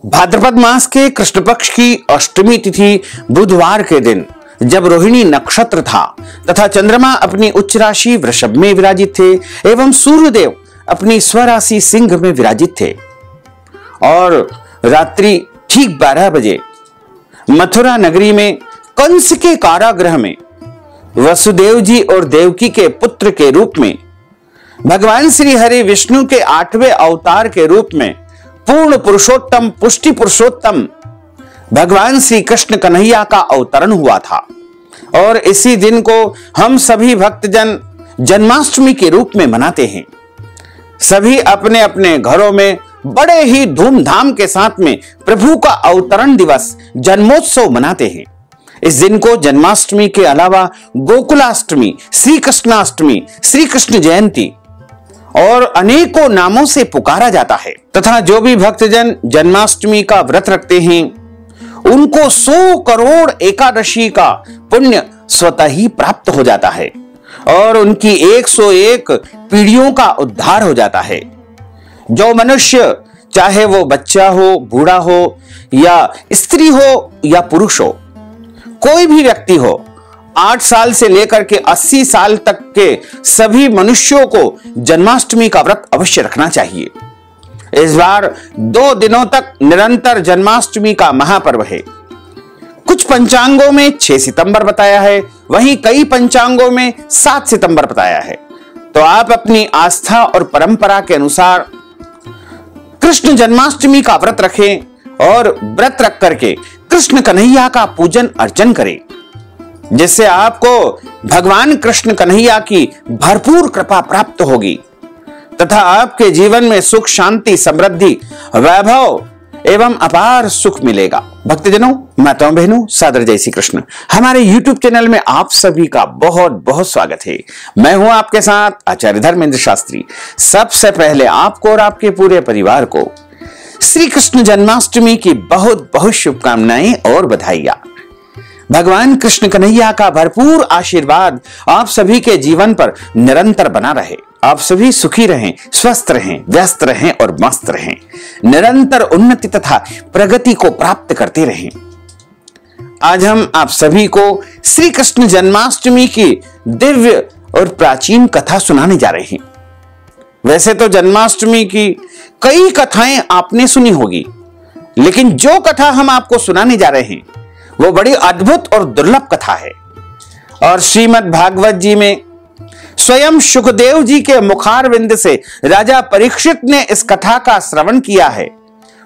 भाद्रपद मास के कृष्ण पक्ष की अष्टमी तिथि बुधवार के दिन जब रोहिणी नक्षत्र था तथा चंद्रमा अपनी उच्च राशि वृषभ में विराजित थे एवं सूर्यदेव अपनी स्वराशि सिंह में विराजित थे और रात्रि ठीक 12 बजे मथुरा नगरी में कंस के कारागृह में वसुदेव जी और देवकी के पुत्र के रूप में भगवान श्री हरि विष्णु के 8वें अवतार के रूप में पूर्ण पुरुषोत्तम पुष्टि पुरुषोत्तम भगवान श्री कृष्ण कन्हैया का अवतरण हुआ था। और इसी दिन को हम सभी भक्तजन जन्माष्टमी के रूप में मनाते हैं। सभी अपने अपने घरों में बड़े ही धूमधाम के साथ में प्रभु का अवतरण दिवस जन्मोत्सव मनाते हैं। इस दिन को जन्माष्टमी के अलावा गोकुलाष्टमी, श्री कृष्णाष्टमी, श्री कृष्ण जयंती और अनेकों नामों से पुकारा जाता है तथा जो भी भक्तजन जन्माष्टमी का व्रत रखते हैं उनको 100 करोड़ एकादशी का पुण्य स्वतः ही प्राप्त हो जाता है और उनकी 101 पीढ़ियों का उद्धार हो जाता है। जो मनुष्य चाहे वो बच्चा हो, बूढ़ा हो या स्त्री हो या पुरुष हो, कोई भी व्यक्ति हो, 8 साल से लेकर के 80 साल तक के सभी मनुष्यों को जन्माष्टमी का व्रत अवश्य रखना चाहिए। इस बार 2 दिनों तक निरंतर जन्माष्टमी का महापर्व है। कुछ पंचांगों में 6 सितंबर बताया है, वहीं कई पंचांगों में 7 सितंबर बताया है। तो आप अपनी आस्था और परंपरा के अनुसार कृष्ण जन्माष्टमी का व्रत रखें और व्रत रख करके कृष्ण कन्हैया का पूजन अर्चन करें, जिससे आपको भगवान कृष्ण कन्हैया की भरपूर कृपा प्राप्त होगी तथा आपके जीवन में सुख, शांति, समृद्धि, वैभव एवं अपार सुख मिलेगा। भक्तजनों, माताओं, बहनों, सादर जय श्री कृष्ण। हमारे YouTube चैनल में आप सभी का बहुत बहुत स्वागत है। मैं हूं आपके साथ आचार्य धर्मेंद्र शास्त्री। सबसे पहले आपको और आपके पूरे परिवार को श्री कृष्ण जन्माष्टमी की बहुत बहुत शुभकामनाएं और बधाइयां। भगवान कृष्ण कन्हैया का भरपूर आशीर्वाद आप सभी के जीवन पर निरंतर बना रहे। आप सभी सुखी रहें, स्वस्थ रहें, व्यस्त रहें और मस्त रहें। निरंतर उन्नति तथा प्रगति को प्राप्त करते रहें। आज हम आप सभी को श्री कृष्ण जन्माष्टमी की दिव्य और प्राचीन कथा सुनाने जा रहे हैं। वैसे तो जन्माष्टमी की कई कथाएं आपने सुनी होगी, लेकिन जो कथा हम आपको सुनाने जा रहे हैं वो बड़ी अद्भुत और दुर्लभ कथा है। और श्रीमद् भागवत जी में स्वयं सुखदेव जी के मुखारविंद से राजा परीक्षित ने इस कथा का श्रवण किया है।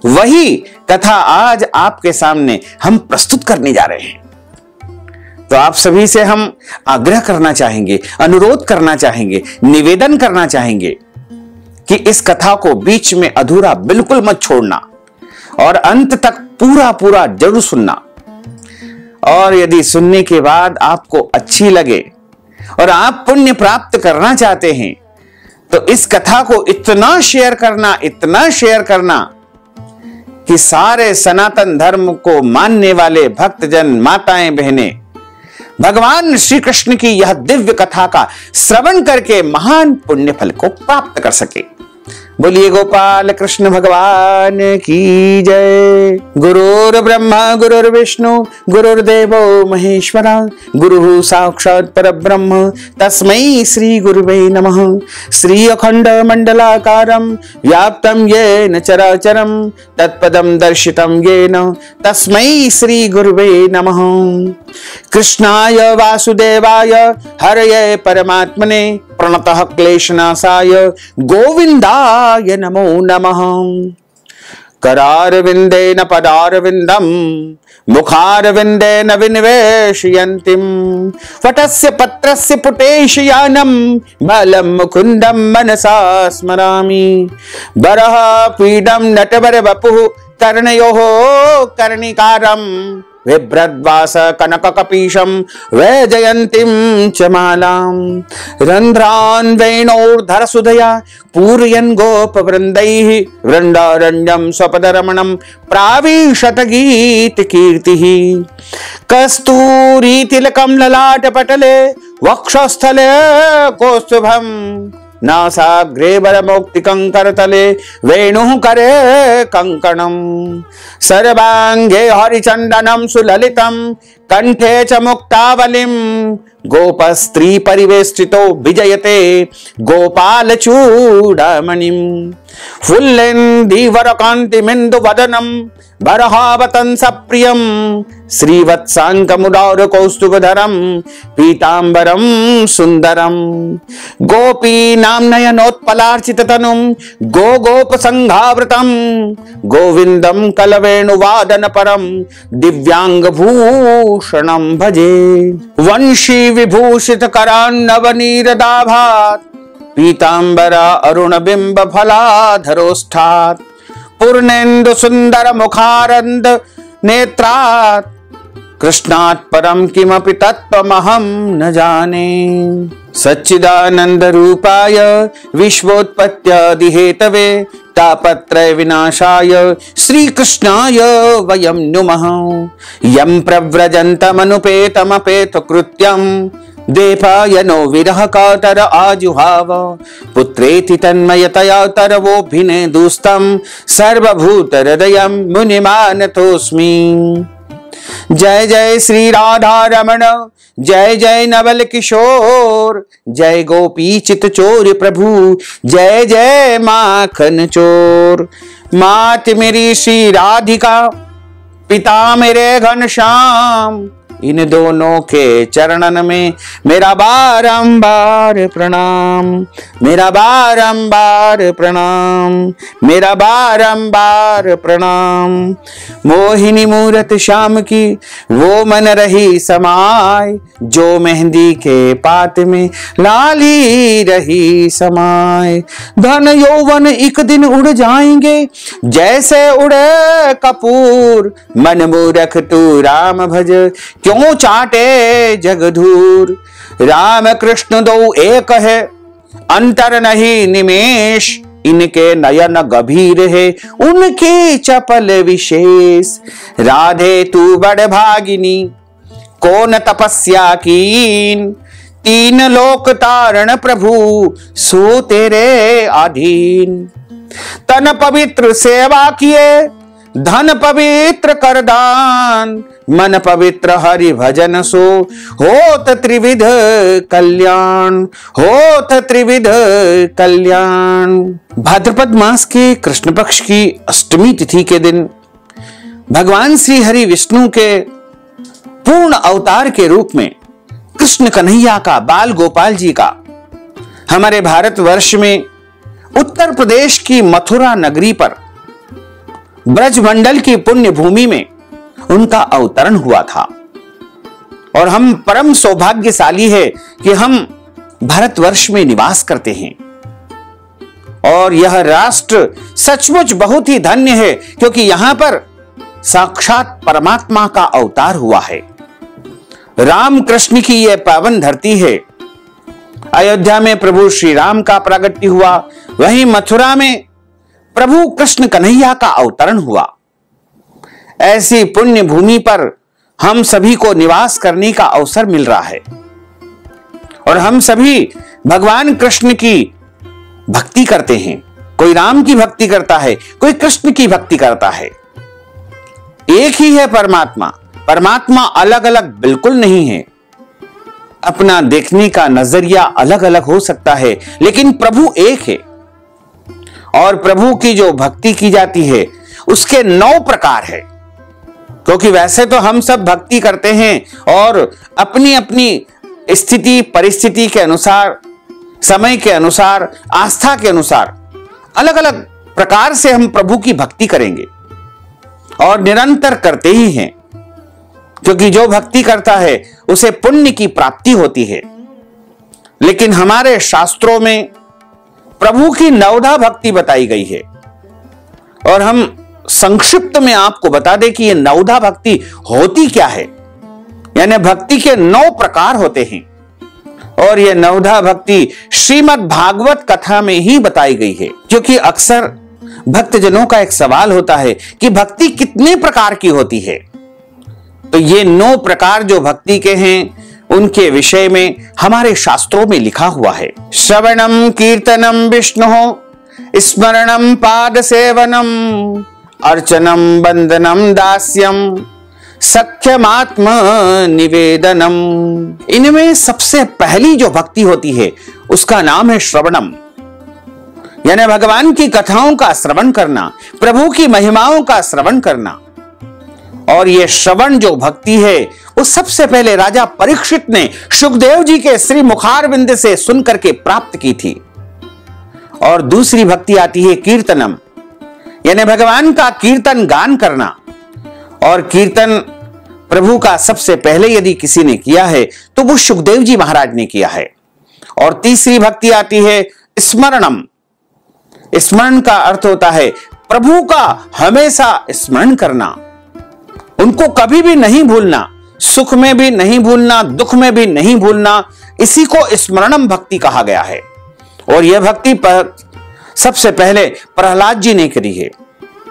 वही कथा आज आपके सामने हम प्रस्तुत करने जा रहे हैं। तो आप सभी से हम आग्रह करना चाहेंगे, अनुरोध करना चाहेंगे, निवेदन करना चाहेंगे कि इस कथा को बीच में अधूरा बिल्कुल मत छोड़ना और अंत तक पूरा पूरा जरूर सुनना। और यदि सुनने के बाद आपको अच्छी लगे और आप पुण्य प्राप्त करना चाहते हैं तो इस कथा को इतना शेयर करना कि सारे सनातन धर्म को मानने वाले भक्तजन, माताएं, बहनें भगवान श्री कृष्ण की यह दिव्य कथा का श्रवण करके महान पुण्य फल को प्राप्त कर सके। बोलिए गोपाल कृष्ण भगवान की जय। गुरुर् ब्रह्मा गुरुर्विष्णु गुरुर्देवो महेश्वरा गुरुः साक्षात् परब्रह्म तस्मै श्री गुरुवे नमः। श्री अखंड मंडलाकारं व्याप्तं येन चराचरं तत्पदं दर्शितं येन तस्मै श्री गुरुवे नमः। कृष्णाय वासुदेवाय हरये परमात्मने प्रणतः क्लेशनाशाय गोविंदाय नमो नमः। करारविंदेन पदारविंदं मुखारविंदेन विनिवेशयन्तीं वटस्य पत्रस्य पुटेशयानं बालं मुकुन्दं मनसा स्मरामि। वरः पीडं नटवर वपुः कर्णयोः कर्णिकारं बिभ्रद्वास कनककपीशं वैजयन्तीं च मालां। रन्ध्रान् वेणोर्धरसुधया पूरयन् गोपवृन्दैः वृन्दारण्यं स्वपदरमणं प्राविशत गीतकीर्तिः। कस्तूरीतिलकं ललाटपटले वक्षस्थले कौस्तुभं नासाग्रे वरमौक्तिकं करतले वेणुः करे कंकणम् सर्वांगे हरिचंदनं सुललितं कंठे च मुक्तावलिं गोपस्त्री परिवेष्टितो विजयते गोपाल चूड़ामणिं फुल्लेन्दीवर कांतिमिन्दु वदनं बरहावतं सप्रियं श्रीवत्सांकमुदार कौस्तुभधरं पीतांबरं सुंदरं गोपीनां नयनोत्पलार्चिततनुं गोपसंघावृतं गोविंदं कलवेणुवादन परं दिव्यांगभूषणं भजे वंशी विभूषित करान्नवनीरदाभात् पीतांबरा अरुणबिंब फलाधरोष्ठात् पूर्णेन्दु सुंदर मुखारंद नेत्रात् कृष्णात् परम किमपि तत्त्वमहं न जाने सच्चिदानंद रूपाय विश्वोत्पत्त्यादि हेतवे तापत्रय विनाशाय श्री कृष्णाय वयं नुमः यं प्रव्रजन्तमनुपेतमपेत कृत्यं देपायनो विरह कातर आजुहाव पुत्रेति तन्मयतया तरवोभिने दुस्तं सर्वभूत हृदयं मुनिमानतोऽस्मि। जय जय श्री राधा रमण जय जय नवल किशोर जय गोपी चित चोर प्रभु जय जय माखन चोर। मात मेरी श्री राधिका पिता मेरे घनश्याम इन दोनों के चरणन में मेरा बारंबार प्रणाम मेरा बारंबार प्रणाम मेरा बारंबार प्रणाम। मोहिनी मूरत श्याम की वो मन रही समाय जो मेहंदी के पात में लाली रही समाय। धन यौवन एक दिन उड़ जाएंगे जैसे उड़े कपूर मन मूरख तू राम भज क्यों चाटे जगधूर। राम कृष्ण दो एक है अंतर नहीं निमेष इनके नयन गभीर है उनके चपल विशेष। राधे तू बड़ भागिनी कौन तपस्या कीन तीन लोक तारण प्रभु सो तेरे अधीन। तन पवित्र सेवा किए धन पवित्र करदान मन पवित्र हरि भजन सो होत त्रिविध कल्याण होत त्रिविध कल्याण। भाद्रपद मास के कृष्ण पक्ष की अष्टमी तिथि के दिन भगवान श्री हरि विष्णु के पूर्ण अवतार के रूप में कृष्ण कन्हैया का बाल गोपाल जी का हमारे भारतवर्ष में उत्तर प्रदेश की मथुरा नगरी पर ब्रजमंडल की पुण्य भूमि में उनका अवतरण हुआ था। और हम परम सौभाग्यशाली है कि हम भारतवर्ष में निवास करते हैं और यह राष्ट्र सचमुच बहुत ही धन्य है क्योंकि यहां पर साक्षात परमात्मा का अवतार हुआ है। राम कृष्ण की यह पावन धरती है। अयोध्या में प्रभु श्री राम का प्रागट्य हुआ, वहीं मथुरा में प्रभु कृष्ण कन्हैया का अवतरण हुआ। ऐसी पुण्य भूमि पर हम सभी को निवास करने का अवसर मिल रहा है और हम सभी भगवान कृष्ण की भक्ति करते हैं। कोई राम की भक्ति करता है, कोई कृष्ण की भक्ति करता है। एक ही है परमात्मा। परमात्मा अलग अलग बिल्कुल नहीं है। अपना देखने का नजरिया अलग अलग हो सकता है लेकिन प्रभु एक है। और प्रभु की जो भक्ति की जाती है उसके 9 प्रकार है। क्योंकि वैसे तो हम सब भक्ति करते हैं और अपनी अपनी स्थिति परिस्थिति के अनुसार, समय के अनुसार, आस्था के अनुसार अलग अलग प्रकार से हम प्रभु की भक्ति करेंगे और निरंतर करते ही हैं। क्योंकि जो भक्ति करता है उसे पुण्य की प्राप्ति होती है। लेकिन हमारे शास्त्रों में प्रभु की नवधा भक्ति बताई गई है और हम संक्षिप्त में आपको बता दें कि यह नवधा भक्ति होती क्या है। यानी भक्ति के 9 प्रकार होते हैं और यह नवधा भक्ति श्रीमद् भागवत कथा में ही बताई गई है। क्योंकि अक्सर भक्तजनों का एक सवाल होता है कि भक्ति कितने प्रकार की होती है। तो ये 9 प्रकार जो भक्ति के हैं उनके विषय में हमारे शास्त्रों में लिखा हुआ है। श्रवणम कीर्तनम विष्णु स्मरणम पाद सेवनम अर्चनम बंदनम दास्यम सख्यमात्म निवेदनम। इनमें सबसे पहली जो भक्ति होती है उसका नाम है श्रवणम, यानी भगवान की कथाओं का श्रवण करना, प्रभु की महिमाओं का श्रवण करना। और यह श्रवण जो भक्ति है वो सबसे पहले राजा परीक्षित ने सुखदेव जी के श्री मुखारविंद से सुनकर के प्राप्त की थी। और दूसरी भक्ति आती है कीर्तनम, यानी भगवान का कीर्तन गान करना। और कीर्तन प्रभु का सबसे पहले यदि किसी ने किया है तो वो सुखदेव जी महाराज ने किया है। और तीसरी भक्ति आती है स्मरणम। स्मरण का अर्थ होता है प्रभु का हमेशा स्मरण करना, उनको कभी भी नहीं भूलना, सुख में भी नहीं भूलना, दुख में भी नहीं भूलना। इसी को स्मरणम भक्ति कहा गया है। और यह भक्ति सबसे पहले प्रहलाद जी ने करी है।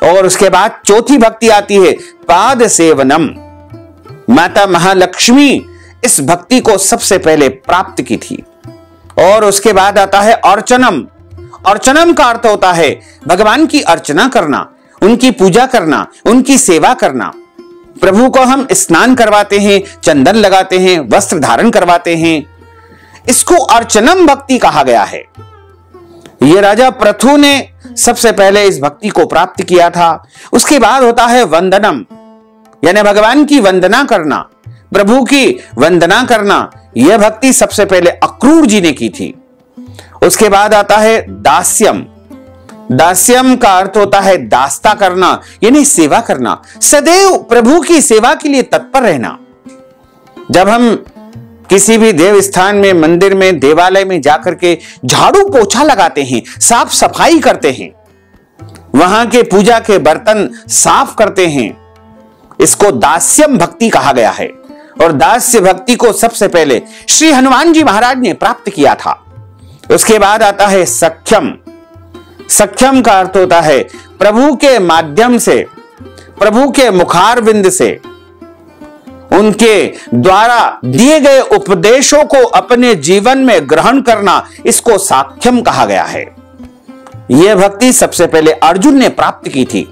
और उसके बाद चौथी भक्ति आती है पाद सेवनम। माता महालक्ष्मी इस भक्ति को सबसे पहले प्राप्त की थी। और उसके बाद आता है अर्चनम। अर्चनम का अर्थ होता है भगवान की अर्चना करना, उनकी पूजा करना, उनकी सेवा करना। प्रभु को हम स्नान करवाते हैं, चंदन लगाते हैं, वस्त्र धारण करवाते हैं। इसको अर्चनम भक्ति कहा गया है। यह राजा पृथु ने सबसे पहले इस भक्ति को प्राप्त किया था। उसके बाद होता है वंदनम, यानी भगवान की वंदना करना, प्रभु की वंदना करना। यह भक्ति सबसे पहले अक्रूर जी ने की थी। उसके बाद आता है दास्यम। दास्यम का अर्थ होता है दास्ता करना, यानी सेवा करना, सदैव प्रभु की सेवा के लिए तत्पर रहना। जब हम किसी भी देव स्थान में, मंदिर में, देवालय में जाकर के झाड़ू पोछा लगाते हैं, साफ सफाई करते हैं, वहां के पूजा के बर्तन साफ करते हैं, इसको दास्यम भक्ति कहा गया है। और दास्य भक्ति को सबसे पहले श्री हनुमान जी महाराज ने प्राप्त किया था। उसके बाद आता है सख्यम। सख्यम का अर्थ होता है प्रभु के माध्यम से, प्रभु के मुखारविंद से, उनके द्वारा दिए गए उपदेशों को अपने जीवन में ग्रहण करना, इसको साख्यम कहा गया है। यह भक्ति सबसे पहले अर्जुन ने प्राप्त की थी,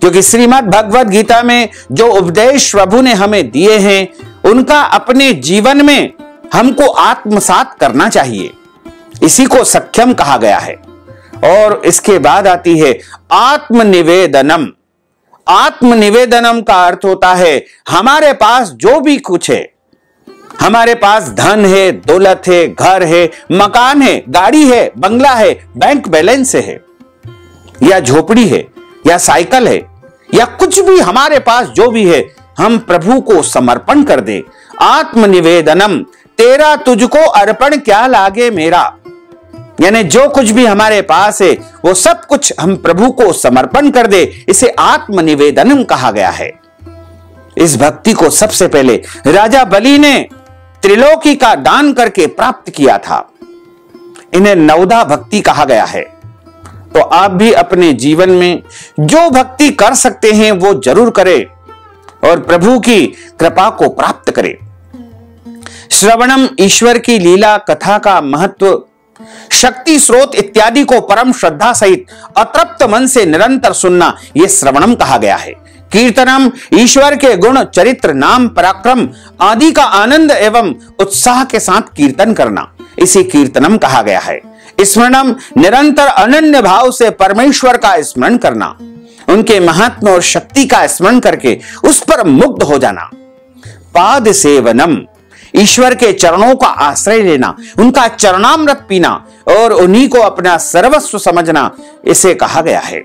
क्योंकि श्रीमद् भगवद गीता में जो उपदेश प्रभु ने हमें दिए हैं उनका अपने जीवन में हमको आत्मसात करना चाहिए। इसी को सख्यम कहा गया है। और इसके बाद आती है आत्मनिवेदनम। आत्मनिवेदनम का अर्थ होता है हमारे पास जो भी कुछ है, हमारे पास धन है, दौलत है, घर है, मकान है, गाड़ी है, बंगला है, बैंक बैलेंस है, या झोपड़ी है, या साइकिल है, या कुछ भी हमारे पास जो भी है, हम प्रभु को समर्पण कर दे। आत्मनिवेदनम, तेरा तुझको अर्पण क्या लागे मेरा, यानी जो कुछ भी हमारे पास है वो सब कुछ हम प्रभु को समर्पण कर दे। इसे आत्मनिवेदनम कहा गया है। इस भक्ति को सबसे पहले राजा बलि ने त्रिलोकी का दान करके प्राप्त किया था। इन्हें नवदा भक्ति कहा गया है। तो आप भी अपने जीवन में जो भक्ति कर सकते हैं वो जरूर करें और प्रभु की कृपा को प्राप्त करें। श्रवणम, ईश्वर की लीला कथा का महत्व, शक्ति स्रोत इत्यादि को परम श्रद्धा सहित अतृप्त मन से निरंतर सुनना, यह श्रवणम कहा गया है। कीर्तनम, ईश्वर के गुण, चरित्र, नाम, पराक्रम आदि का आनंद एवं उत्साह के साथ कीर्तन करना, इसे कीर्तनम कहा गया है। स्मरणम, निरंतर अनन्य भाव से परमेश्वर का स्मरण करना, उनके महात्म्य और शक्ति का स्मरण करके उस पर मुग्ध हो जाना। पाद सेवनम, ईश्वर के चरणों का आश्रय लेना, उनका चरणामृत पीना और उन्हीं को अपना सर्वस्व समझना, इसे कहा गया है।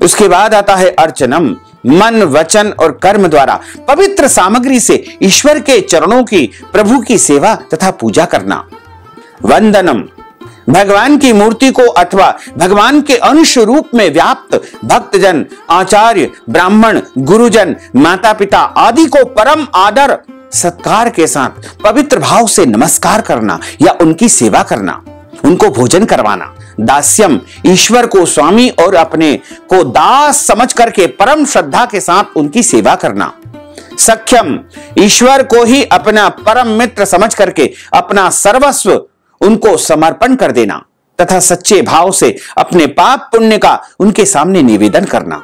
उसके बाद आता है अर्चनम, मन, वचन और कर्म द्वारा पवित्र सामग्री से ईश्वर के चरणों की, प्रभु की सेवा तथा पूजा करना। वंदनम, भगवान की मूर्ति को अथवा भगवान के अंश रूप में व्याप्त भक्तजन, आचार्य, ब्राह्मण, गुरुजन, माता पिता आदि को परम आदर सत्कार के साथ पवित्र भाव से नमस्कार करना या उनकी सेवा करना, उनको भोजन करवाना। दास्यम, ईश्वर को स्वामी और अपने को दास समझ करके परम श्रद्धा के साथ उनकी सेवा करना। सख्यम, ईश्वर को ही अपना परम मित्र समझ करके अपना सर्वस्व उनको समर्पण कर देना तथा सच्चे भाव से अपने पाप पुण्य का उनके सामने निवेदन करना।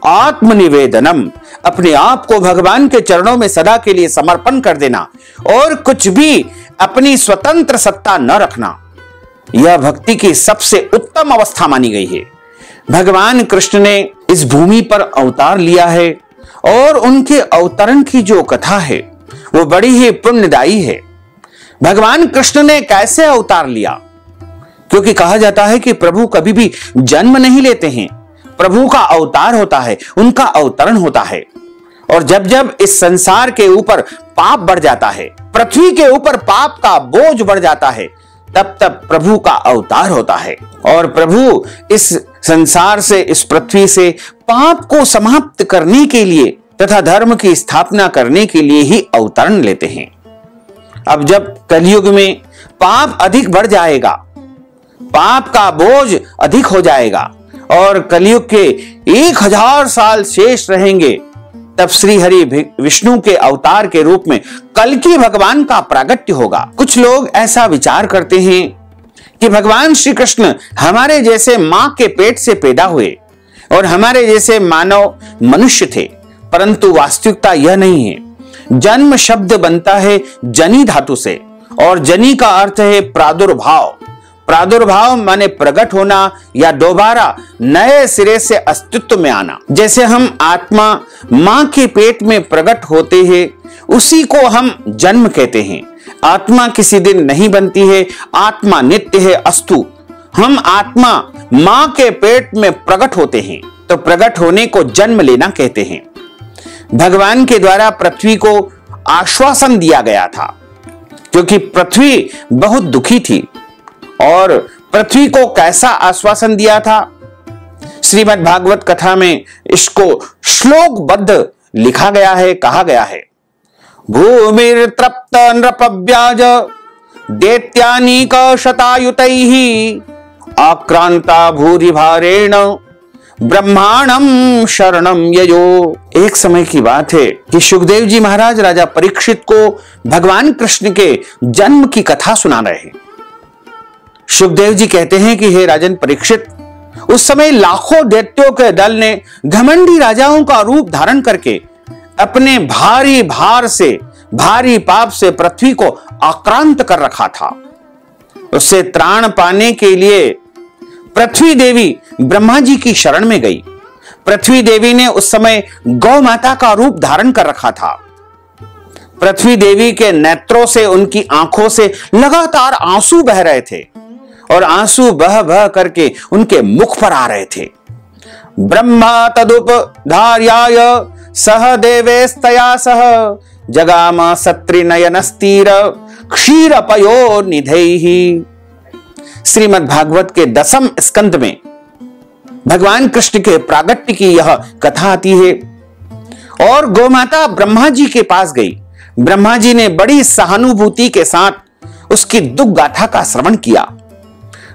आत्मनिवेदनम, अपने आप को भगवान के चरणों में सदा के लिए समर्पण कर देना और कुछ भी अपनी स्वतंत्र सत्ता न रखना, यह भक्ति की सबसे उत्तम अवस्था मानी गई है। भगवान कृष्ण ने इस भूमि पर अवतार लिया है और उनके अवतरण की जो कथा है वो बड़ी ही पुण्यदायी है। भगवान कृष्ण ने कैसे अवतार लिया? क्योंकि कहा जाता है कि प्रभु कभी भी जन्म नहीं लेते हैं, प्रभु का अवतार होता है, उनका अवतरण होता है। और जब जब इस संसार के ऊपर पाप बढ़ जाता है, पृथ्वी के ऊपर पाप का बोझ बढ़ जाता है, तब तब प्रभु का अवतार होता है। और प्रभु इस संसार से, इस पृथ्वी से पाप को समाप्त करने के लिए तथा धर्म की स्थापना करने के लिए ही अवतरण लेते हैं। अब जब कलयुग में पाप अधिक बढ़ जाएगा, पाप का बोझ अधिक हो जाएगा और कलयुग के 1000 साल शेष रहेंगे, तब श्री हरि विष्णु के अवतार के रूप में कल्कि भगवान का प्रागट्य होगा। कुछ लोग ऐसा विचार करते हैं कि भगवान श्री कृष्ण हमारे जैसे मां के पेट से पैदा हुए और हमारे जैसे मानव मनुष्य थे, परंतु वास्तविकता यह नहीं है। जन्म शब्द बनता है जनी धातु से और जनी का अर्थ है प्रादुर्भाव। प्रादुर्भाव माने प्रकट होना या दोबारा नए सिरे से अस्तित्व में आना। जैसे हम आत्मा मां के पेट में प्रकट होते हैं, उसी को हम जन्म कहते हैं। आत्मा किसी दिन नहीं बनती है, आत्मा नित्य है, अस्तु। हम आत्मा मां के पेट में प्रकट होते हैं, तो प्रकट होने को जन्म लेना कहते हैं। भगवान के द्वारा पृथ्वी को आश्वासन दिया गया था, क्योंकि पृथ्वी बहुत दुखी थी। और पृथ्वी को कैसा आश्वासन दिया था? श्रीमद् भागवत कथा में इसको श्लोकबद्ध लिखा गया है, कहा गया है, भूमिर्तृप्त नृपव्याज दैत्यानीक शतायुतैः आक्रांता भूरिभारेण ब्रह्मांडम शरणम ययो। एक समय की बात है कि सुखदेव जी महाराज राजा परीक्षित को भगवान कृष्ण के जन्म की कथा सुना रहे हैं। सुखदेव जी कहते हैं कि हे राजन परीक्षित, उस समय लाखों दैत्यों के दल ने घमंडी राजाओं का रूप धारण करके अपने भारी भार से, भारी पाप से पृथ्वी को आक्रांत कर रखा था। उससे त्राण पाने के लिए पृथ्वी देवी ब्रह्मा जी की शरण में गई। पृथ्वी देवी ने उस समय गौ माता का रूप धारण कर रखा था। पृथ्वी देवी के नेत्रों से, उनकी आंखों से लगातार आंसू बह रहे थे और आंसू बह बह करके उनके मुख पर आ रहे थे। ब्रह्मा तदुपधार्याय सह देवेस्तया सह जगाम सत्रिनयनस्तीर क्षीरपयो निधैहि। श्रीमद् भागवत के 10वें स्कंद में भगवान कृष्ण के प्रागट्य की यह कथा आती है। और गोमाता ब्रह्मा जी के पास गई। ब्रह्मा जी ने बड़ी सहानुभूति के साथ उसकी दुख गाथा का श्रवण किया।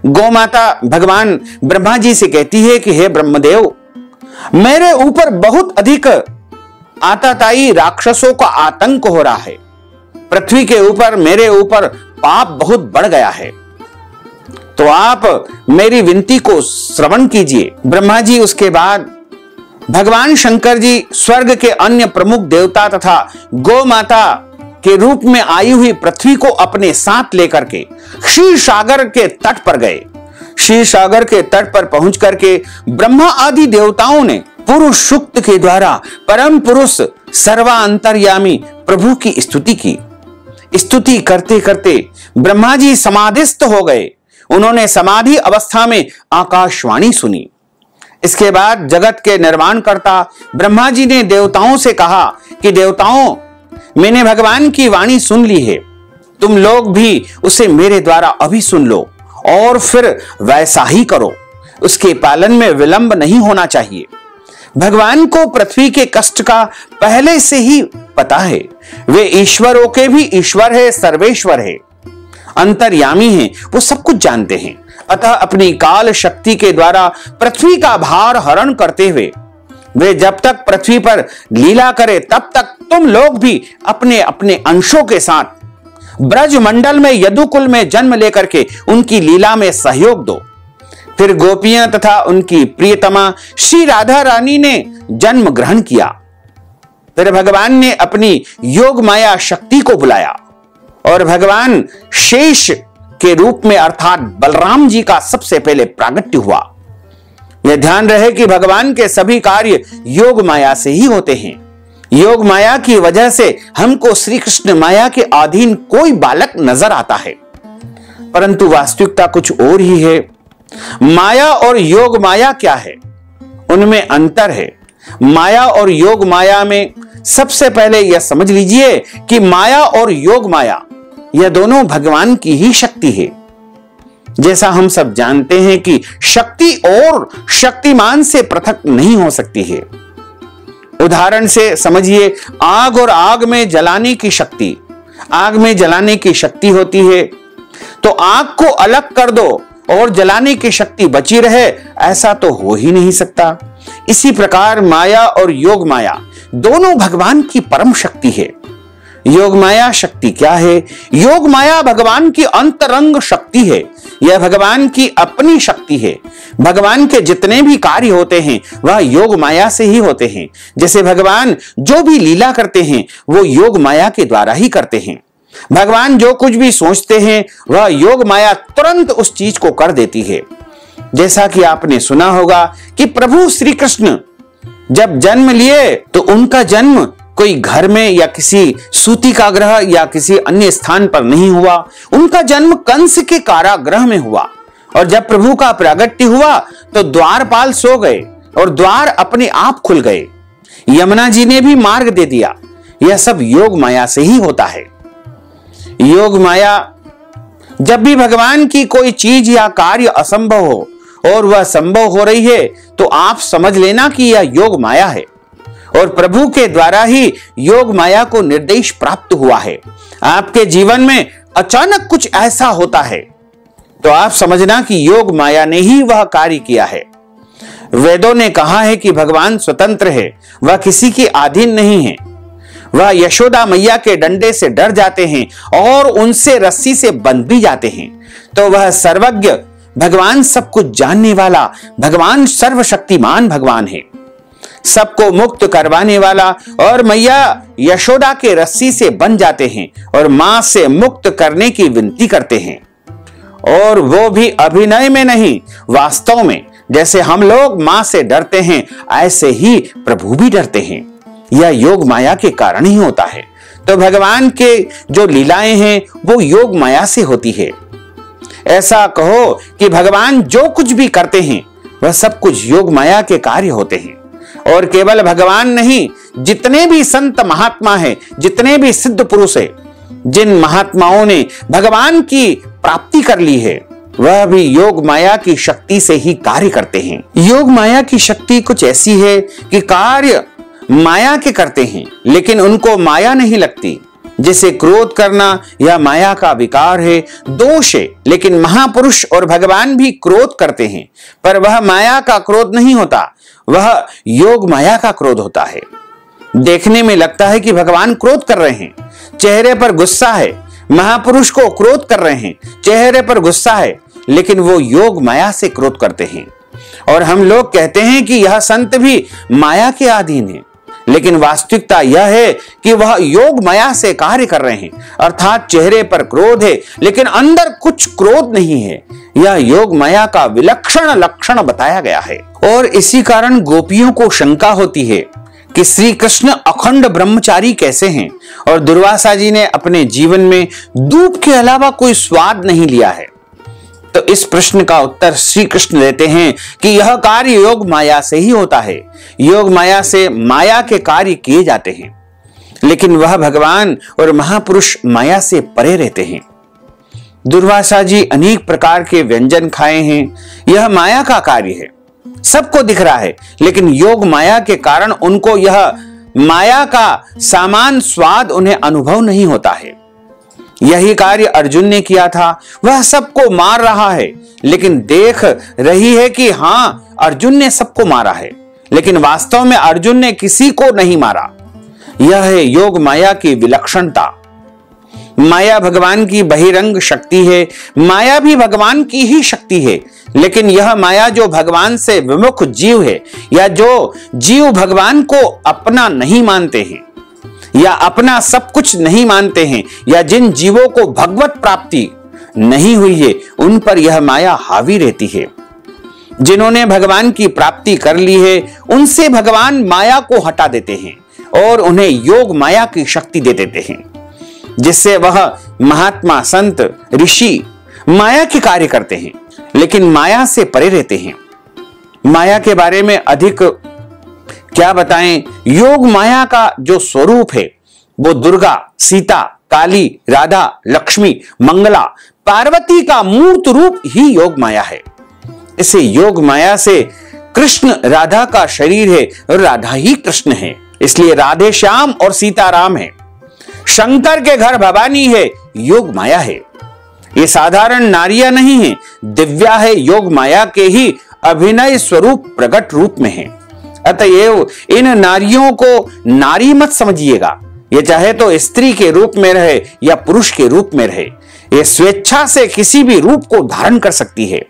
गोमाता भगवान ब्रह्मा जी से कहती है कि हे ब्रह्मदेव, मेरे ऊपर बहुत अधिक आतताई राक्षसों का आतंक हो रहा है। पृथ्वी के ऊपर, मेरे ऊपर पाप बहुत बढ़ गया है, तो आप मेरी विनती को श्रवण कीजिए। ब्रह्मा जी उसके बाद भगवान शंकर जी स्वर्ग के अन्य प्रमुख देवता तथा गौ माता के रूप में आई हुई पृथ्वी को अपने साथ लेकर के क्षीर सागर के तट पर गए। क्षीर सागर के तट पर पहुंच करके ब्रह्मा आदि देवताओं ने पुरुष सूक्त के द्वारा परम पुरुष सर्वांतर्यामी प्रभु की स्तुति की। स्तुति करते करते ब्रह्मा जी समाधिस्थ हो गए। उन्होंने समाधि अवस्था में आकाशवाणी सुनी। इसके बाद जगत के निर्माणकर्ता ब्रह्मा जी ने देवताओं से कहा कि देवताओं, मैंने भगवान की वाणी सुन ली है, तुम लोग भी उसे मेरे द्वारा अभी सुन लो और फिर वैसा ही करो। उसके पालन में विलंब नहीं होना चाहिए। भगवान को पृथ्वी के कष्ट का पहले से ही पता है। वे ईश्वरों के भी ईश्वर है, सर्वेश्वर है, अंतर्यामी हैं, वो सब कुछ जानते हैं। अतः अपनी काल शक्ति के द्वारा पृथ्वी का भार हरण करते हुए वे जब तक पृथ्वी पर लीला करे तब तक तुम लोग भी अपने अपने अंशों के साथ ब्रज मंडल में यदुकुल में जन्म लेकर के उनकी लीला में सहयोग दो। फिर गोपियां तथा उनकी प्रियतमा श्री राधा रानी ने जन्म ग्रहण किया। फिर भगवान ने अपनी योग माया शक्ति को बुलाया और भगवान शेष के रूप में अर्थात बलराम जी का सबसे पहले प्रागट्य हुआ। यह ध्यान रहे कि भगवान के सभी कार्य योग माया से ही होते हैं। योग माया की वजह से हमको श्री कृष्ण माया के अधीन कोई बालक नजर आता है, परंतु वास्तविकता कुछ और ही है। माया और योग माया क्या है? उनमें अंतर है। माया और योग माया में सबसे पहले यह समझ लीजिए कि माया और योग माया यह दोनों भगवान की ही शक्ति है। जैसा हम सब जानते हैं कि शक्ति और शक्तिमान से पृथक नहीं हो सकती है। उदाहरण से समझिए, आग और आग में जलाने की शक्ति, आग में जलाने की शक्ति होती है, तो आग को अलग कर दो और जलाने की शक्ति बची रहे, ऐसा तो हो ही नहीं सकता। इसी प्रकार माया और योग माया दोनों भगवान की परम शक्ति है। योग माया शक्ति क्या है? योग माया भगवान की अंतरंग शक्ति है। यह भगवान की अपनी शक्ति है। भगवान के जितने भी कार्य होते हैं वह योग माया से ही होते हैं। जैसे भगवान जो भी लीला करते हैं वो योग माया के द्वारा ही करते हैं। भगवान जो कुछ भी सोचते हैं वह योग माया तुरंत उस चीज को कर देती है। जैसा कि आपने सुना होगा कि प्रभु श्री कृष्ण जब जन्म लिए तो उनका जन्म कोई घर में या किसी सूती का ग्रह या किसी अन्य स्थान पर नहीं हुआ। उनका जन्म कंस के कारागृह में हुआ। और जब प्रभु का प्रागट्य हुआ तो द्वारपाल सो गए और द्वार अपने आप खुल गए। यमुना जी ने भी मार्ग दे दिया। यह सब योग माया से ही होता है। योग माया, जब भी भगवान की कोई चीज या कार्य असंभव हो और वह संभव हो रही है तो आप समझ लेना कि यह योग माया है और प्रभु के द्वारा ही योग माया को निर्देश प्राप्त हुआ है। आपके जीवन में अचानक कुछ ऐसा होता है तो आप समझना कि योग माया ने ही वह कार्य किया है। वेदों ने कहा है कि भगवान स्वतंत्र है, वह किसी के अधीन नहीं है। वह यशोदा मैया के डंडे से डर जाते हैं और उनसे रस्सी से बंध भी जाते हैं। तो वह सर्वज्ञ भगवान, सब कुछ जानने वाला भगवान, सर्वशक्तिमान भगवान है, सबको मुक्त करवाने वाला। और मैया यशोदा के रस्सी से बंध जाते हैं और मां से मुक्त करने की विनती करते हैं, और वो भी अभिनय में नहीं, वास्तव में। जैसे हम लोग मां से डरते हैं ऐसे ही प्रभु भी डरते हैं। यह योग माया के कारण ही होता है। तो भगवान के जो लीलाएं हैं वो योग माया से होती है। ऐसा कहो कि भगवान जो कुछ भी करते हैं वह सब कुछ योग माया के कार्य होते हैं। और केवल भगवान नहीं, जितने भी संत महात्मा हैं, जितने भी सिद्ध पुरुष हैं, जिन महात्माओं ने भगवान की प्राप्ति कर ली है, वह भी योग माया की शक्ति से ही कार्य करते हैं। योग माया की शक्ति कुछ ऐसी है कि कार्य माया के करते हैं लेकिन उनको माया नहीं लगती। जैसे क्रोध करना यह माया का विकार है, दोष है, लेकिन महापुरुष और भगवान भी क्रोध करते हैं, पर वह माया का क्रोध नहीं होता, वह योग माया का क्रोध होता है। देखने में लगता है कि भगवान क्रोध कर रहे हैं, चेहरे पर गुस्सा है, महापुरुष को क्रोध कर रहे हैं, चेहरे पर गुस्सा है, लेकिन वो योग माया से क्रोध करते हैं। और हम लोग कहते हैं कि यह संत भी माया के अधीन है, लेकिन वास्तविकता यह है कि वह योग माया से कार्य कर रहे हैं, अर्थात चेहरे पर क्रोध है लेकिन अंदर कुछ क्रोध नहीं है। यह योग माया का विलक्षण लक्षण बताया गया है। और इसी कारण गोपियों को शंका होती है कि श्री कृष्ण अखंड ब्रह्मचारी कैसे हैं, और दुर्वासा जी ने अपने जीवन में दूध के अलावा कोई स्वाद नहीं लिया है। तो इस प्रश्न का उत्तर श्री कृष्ण देते हैं कि यह कार्य योग माया से ही होता है। योग माया से माया के कार्य किए जाते हैं, लेकिन वह भगवान और महापुरुष माया से परे रहते हैं। दुर्वासा जी अनेक प्रकार के व्यंजन खाए हैं, यह माया का कार्य है, सबको दिख रहा है, लेकिन योग माया के कारण उनको यह माया का सामान स्वाद उन्हें अनुभव नहीं होता है। यही कार्य अर्जुन ने किया था, वह सबको मार रहा है, लेकिन देख रही है कि हां अर्जुन ने सबको मारा है, लेकिन वास्तव में अर्जुन ने किसी को नहीं मारा। यह है योग माया की विलक्षणता। माया भगवान की बहिरंग शक्ति है। माया भी भगवान की ही शक्ति है, लेकिन यह माया जो भगवान से विमुख जीव है, या जो जीव भगवान को अपना नहीं मानते हैं या अपना सब कुछ नहीं मानते हैं, या जिन जीवों को भगवत प्राप्ति नहीं हुई है, उन पर यह माया हावी रहती है। जिन्होंने भगवान की प्राप्ति कर ली है, उनसे भगवान माया को हटा देते हैं और उन्हें योग माया की शक्ति दे देते हैं, जिससे वह महात्मा, संत, ऋषि माया के कार्य करते हैं, लेकिन माया से परे रहते हैं। माया के बारे में अधिक क्या बताएं। योग माया का जो स्वरूप है वो दुर्गा, सीता, काली, राधा, लक्ष्मी, मंगला, पार्वती का मूर्त रूप ही योग माया है। इसे योग माया से कृष्ण राधा का शरीर है और राधा ही कृष्ण है, इसलिए राधे श्याम और सीता राम है। शंकर के घर भवानी है, योग माया है। ये साधारण नारियां नहीं है, दिव्या है, योग माया के ही अभिनय स्वरूप प्रकट रूप में है। अतएव इन नारियों को नारी मत समझिएगा। ये चाहे तो स्त्री के रूप में रहे या पुरुष के रूप में रहे, ये स्वेच्छा से किसी भी रूप को धारण कर सकती है।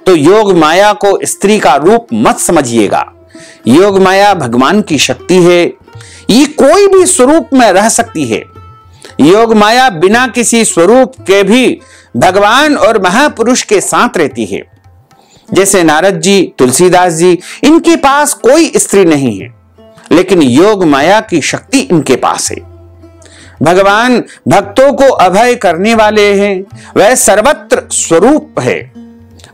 तो योग माया को स्त्री का रूप मत समझिएगा। योग माया भगवान की शक्ति है। ये कोई भी स्वरूप में रह सकती है। योग माया बिना किसी स्वरूप के भी भगवान और महापुरुष के साथ रहती है। जैसे नारद जी, तुलसीदास जी, इनके पास कोई स्त्री नहीं है, लेकिन योग माया की शक्ति इनके पास है। भगवान भक्तों को अभय करने वाले हैं। वह सर्वत्र स्वरूप है,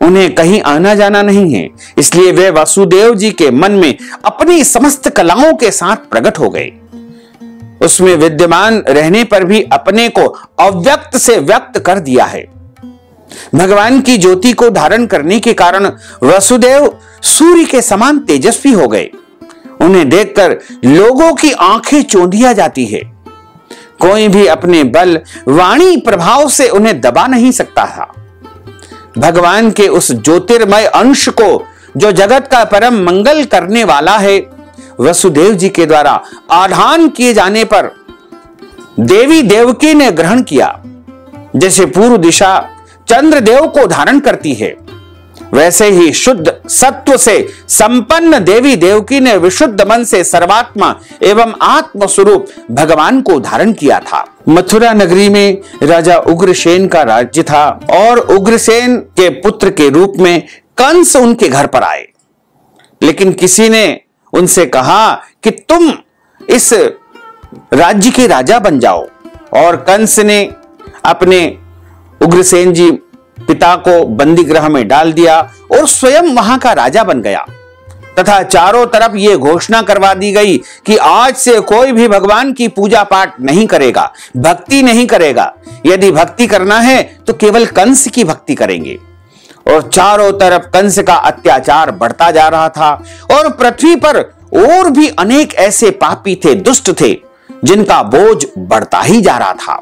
उन्हें कहीं आना जाना नहीं है, इसलिए वे वासुदेव जी के मन में अपनी समस्त कलाओं के साथ प्रकट हो गए। उसमें विद्यमान रहने पर भी अपने को अव्यक्त से व्यक्त कर दिया है। भगवान की ज्योति को धारण करने के कारण वसुदेव सूर्य के समान तेजस्वी हो गए। उन्हें देखकर लोगों की आंखें चौंधिया जाती है। कोई भी अपने बल, वाणी, प्रभाव से उन्हें दबा नहीं सकता था। भगवान के उस ज्योतिर्मय अंश को, जो जगत का परम मंगल करने वाला है, वसुदेव जी के द्वारा आधान किए जाने पर देवी देवकी ने ग्रहण किया। जैसे पूर्व दिशा चंद्रदेव को धारण करती है, वैसे ही शुद्ध सत्व से संपन्न देवी देवकी ने विशुद्ध मन से सर्वात्मा एवं आत्म स्वरूप भगवान को धारण किया था। मथुरा नगरी में राजा उग्रसेन का राज्य था और उग्रसेन के पुत्र के रूप में कंस उनके घर पर आए। लेकिन किसी ने उनसे कहा कि तुम इस राज्य के राजा बन जाओ, और कंस ने अपने उग्रसेन जी पिता को बंदी गृह में डाल दिया और स्वयं वहां का राजा बन गया। तथा चारों तरफ यह घोषणा करवा दी गई कि आज से कोई भी भगवान की पूजा पाठ नहीं करेगा, भक्ति नहीं करेगा। यदि भक्ति करना है तो केवल कंस की भक्ति करेंगे। और चारों तरफ कंस का अत्याचार बढ़ता जा रहा था और पृथ्वी पर और भी अनेक ऐसे पापी थे, दुष्ट थे, जिनका बोझ बढ़ता ही जा रहा था।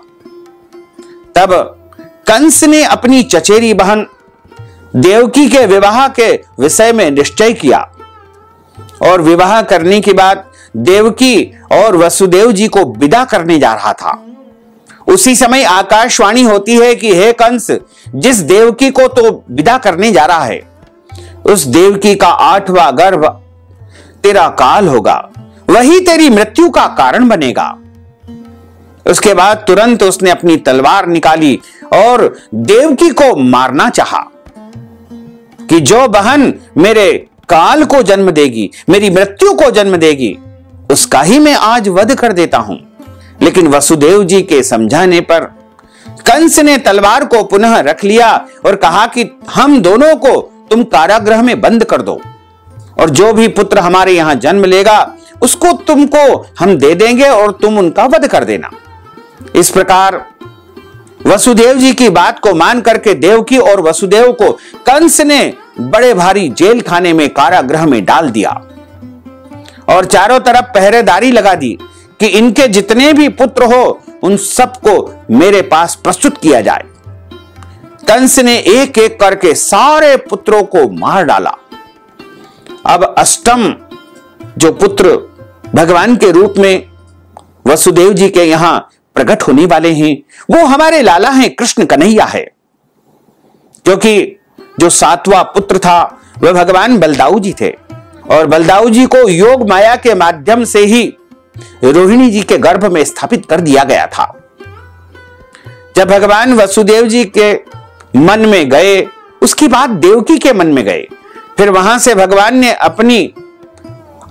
तब कंस ने अपनी चचेरी बहन देवकी के विवाह के विषय में निश्चय किया और विवाह करने के बाद देवकी और वसुदेव जी को विदा करने जा रहा था। उसी समय आकाशवाणी होती है कि हे कंस, जिस देवकी को तो विदा करने जा रहा है, उस देवकी का 8वां गर्भ तेरा काल होगा, वही तेरी मृत्यु का कारण बनेगा। उसके बाद तुरंत उसने अपनी तलवार निकाली और देवकी को मारना चाहा कि जो बहन मेरे काल को जन्म देगी, मेरी मृत्यु को जन्म देगी, उसका ही मैं आज वध कर देता हूं। लेकिन वसुदेव जी के समझाने पर कंस ने तलवार को पुनः रख लिया और कहा कि हम दोनों को तुम कारागृह में बंद कर दो, और जो भी पुत्र हमारे यहां जन्म लेगा उसको तुमको हम दे देंगे और तुम उनका वध कर देना। इस प्रकार वसुदेव जी की बात को मान करके देवकी और वसुदेव को कंस ने बड़े भारी जेल खाने में, कारागृह में डाल दिया और चारों तरफ पहरेदारी लगा दी कि इनके जितने भी पुत्र हो उन सबको मेरे पास प्रस्तुत किया जाए। कंस ने एक एक करके सारे पुत्रों को मार डाला। अब अष्टम जो पुत्र भगवान के रूप में वसुदेव जी के यहां प्रकट होने वाले हैं, वो हमारे लाला हैं, कृष्ण कन्हैया है। क्योंकि जो 7वां पुत्र था वह भगवान बलदाऊ जी थे और बलदाऊ जी को योग माया के माध्यम से ही रोहिणी जी के गर्भ में स्थापित कर दिया गया था। जब भगवान वसुदेव जी के मन में गए, उसकी बात देवकी के मन में गए, फिर वहां से भगवान ने अपनी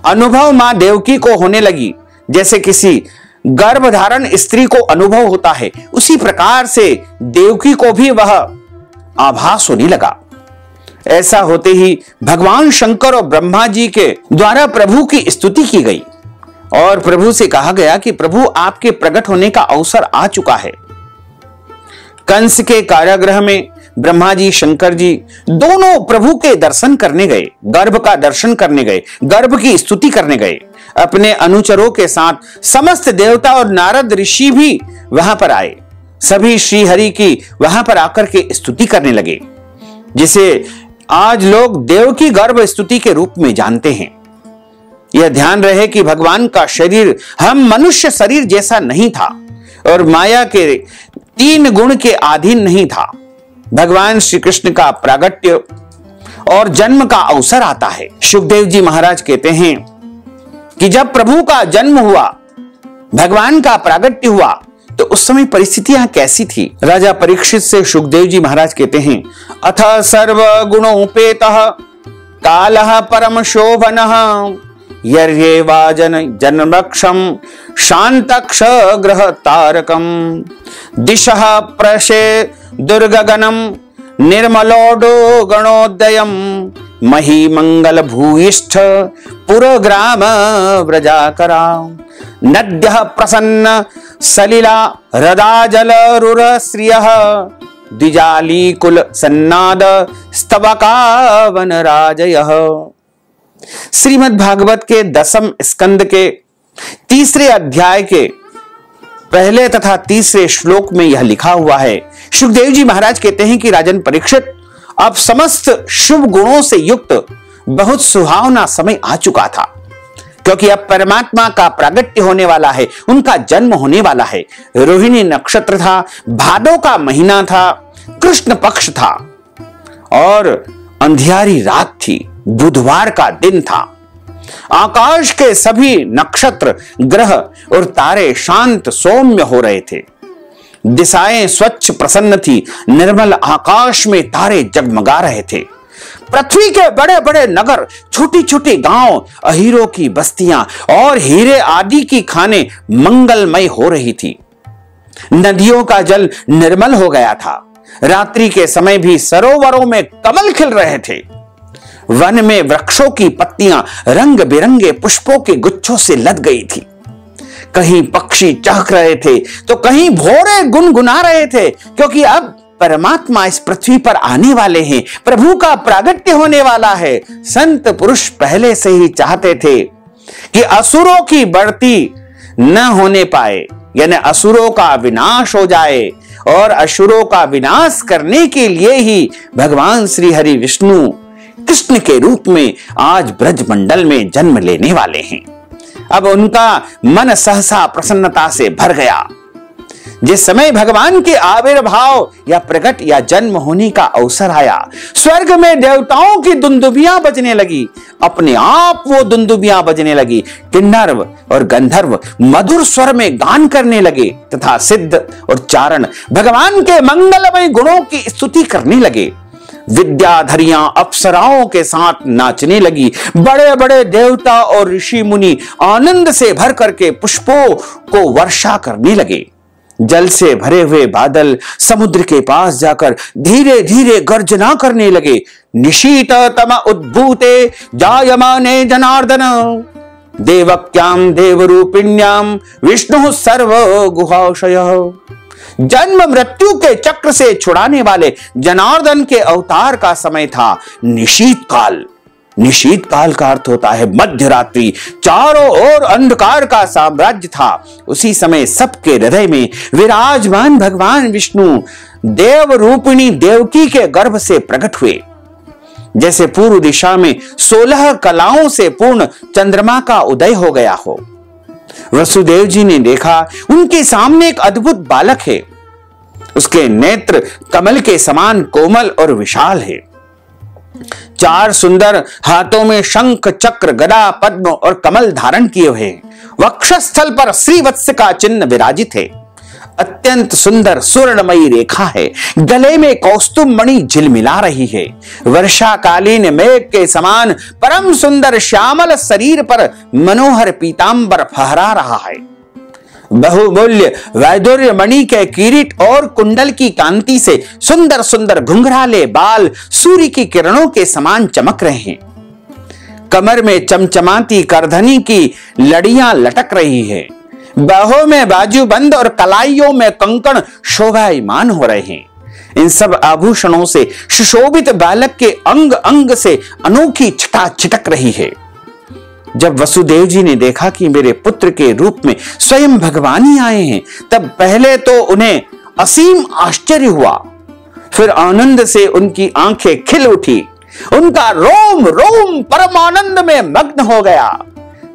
अनुभव मां देवकी को होने लगी। जैसे किसी गर्भधारण स्त्री को अनुभव होता है, उसी प्रकार से देवकी को भी वह आभास होने लगा। ऐसा होते ही भगवान शंकर और ब्रह्मा जी के द्वारा प्रभु की स्तुति की गई और प्रभु से कहा गया कि प्रभु आपके प्रकट होने का अवसर आ चुका है। कंस के कारागृह में ब्रह्मा जी शंकर जी दोनों प्रभु के दर्शन करने गए, गर्भ का दर्शन करने गए, गर्भ की स्तुति करने गए। अपने अनुचरों के साथ समस्त देवता और नारद ऋषि भी वहां पर आए। सभी श्री हरि की वहां पर आकर के स्तुति करने लगे, जिसे आज लोग देव की गर्भ स्तुति के रूप में जानते हैं। यह ध्यान रहे कि भगवान का शरीर हम मनुष्य शरीर जैसा नहीं था और माया के 3 गुण के अधीन नहीं था। भगवान श्री कृष्ण का प्रागट्य और जन्म का अवसर आता है। सुखदेव जी महाराज कहते हैं कि जब प्रभु का जन्म हुआ, भगवान का प्रागट्य हुआ, तो उस समय परिस्थितियां कैसी थी। राजा परीक्षित से सुखदेव जी महाराज कहते हैं, अथ सर्व गुणोपेतः कालः परम शोभनः यर्येवाजन जनमक्षम शांतक्ष ग्रह तारकम दिशः प्रशे दुर्गगनम निर्मलोडो गणोदयम मही मंगल भूयिष्ठ पुरग्राम व्रजाकरा नद्यः प्रसन्न सलिला हृदा जल रुर श्रियः द्विजाली कुल सन्नाद स्तवका वन राजयः। श्रीमद् भागवत के 10वें स्कंद के 3रे अध्याय के पहले तथा 3रे श्लोक में यह लिखा हुआ है। सुखदेव जी महाराज कहते हैं कि राजन परीक्षित, अब समस्त शुभ गुणों से युक्त बहुत सुहावना समय आ चुका था, क्योंकि अब परमात्मा का प्रागट्य होने वाला है, उनका जन्म होने वाला है। रोहिणी नक्षत्र था, भादो का महीना था, कृष्ण पक्ष था और अंधियारी रात थी, बुधवार का दिन था। आकाश के सभी नक्षत्र, ग्रह और तारे शांत सौम्य हो रहे थे। दिशाएं स्वच्छ प्रसन्न थी, निर्मल आकाश में तारे जगमगा रहे थे। पृथ्वी के बड़े बड़े नगर, छोटी छोटी गांव, अहीरों की बस्तियां और हीरे आदि की खानें मंगलमय हो रही थी। नदियों का जल निर्मल हो गया था। रात्रि के समय भी सरोवरों में कमल खिल रहे थे। वन में वृक्षों की पत्तियां रंग बिरंगे पुष्पों के गुच्छों से लद गई थी। कहीं पक्षी चहक रहे थे तो कहीं भौरे गुनगुना रहे थे, क्योंकि अब परमात्मा इस पृथ्वी पर आने वाले हैं, प्रभु का प्रागट्य होने वाला है। संत पुरुष पहले से ही चाहते थे कि असुरों की बढ़ती न होने पाए, यानी असुरों का विनाश हो जाए, और असुरों का विनाश करने के लिए ही भगवान श्री हरि विष्णु कृष्ण के रूप में आज ब्रज मंडल में जन्म लेने वाले हैं। अब उनका मन सहसा प्रसन्नता से भर गया। जिस समय भगवान के आविर्भाव या प्रकट या जन्म होने का अवसर आया, स्वर्ग में देवताओं की दुंदुभियां बजने लगी। अपने आप वो दुंदुभियां बजने लगी। किन्नर और गंधर्व मधुर स्वर में गान करने लगे तथा सिद्ध और चारण भगवान के मंगलमय गुणों की स्तुति करने लगे। विद्याधरियां अप्सराओं के साथ नाचने लगी। बड़े बड़े देवता और ऋषि मुनि आनंद से भर करके पुष्पों को वर्षा करने लगे। जल से भरे हुए बादल समुद्र के पास जाकर धीरे धीरे गर्जना करने लगे। निशीत तम उद्भूते जायमाने जनार्दन देवक्याम देवरूपिण्याम विष्णु सर्व गुहाशयः। जन्म मृत्यु के चक्र से छुड़ाने वाले जनार्दन के अवतार का समय था निशीत काल। निशीत काल का अर्थ होता है मध्य रात्रि। चारों ओर अंधकार का साम्राज्य था। उसी समय सबके हृदय में विराजमान भगवान विष्णु देव रूपिणी देवकी के गर्भ से प्रकट हुए। जैसे पूर्व दिशा में 16 कलाओं से पूर्ण चंद्रमा का उदय हो गया हो, वसुदेव जी ने देखा उनके सामने एक अद्भुत बालक है। उसके नेत्र कमल के समान कोमल और विशाल है। 4 सुंदर हाथों में शंख, चक्र, गदा, पद्म और कमल धारण किए हुए हैं। वक्षस्थल पर श्रीवत्स का चिन्ह विराजित है। अत्यंत सुंदर स्वर्णमयी रेखा है। गले में कौस्तुभ मणि झिलमिला रही है। वर्षाकालीन मेघ के समान परम सुंदर श्यामल शरीर पर मनोहर पीतांबर फहरा रहा है। बहुमूल्य वैदुर्य मणि के किरीट और कुंडल की कांति से सुंदर सुंदर घुंघराले बाल सूर्य की किरणों के समान चमक रहे हैं। कमर में चमचमाती करधनी की लड़ियां लटक रही है। बाहों में बाजूबंद और कलाइयों में कंकण शोभायमान हो रहे हैं। इन सब आभूषणों से सुशोभित बालक के अंग अंग से अनोखी छटा छिटक रही है। जब वसुदेव जी ने देखा कि मेरे पुत्र के रूप में स्वयं भगवान ही आए हैं, तब पहले तो उन्हें असीम आश्चर्य हुआ, फिर आनंद से उनकी आंखें खिल उठी। उनका रोम रोम परमानंद में मग्न हो गया।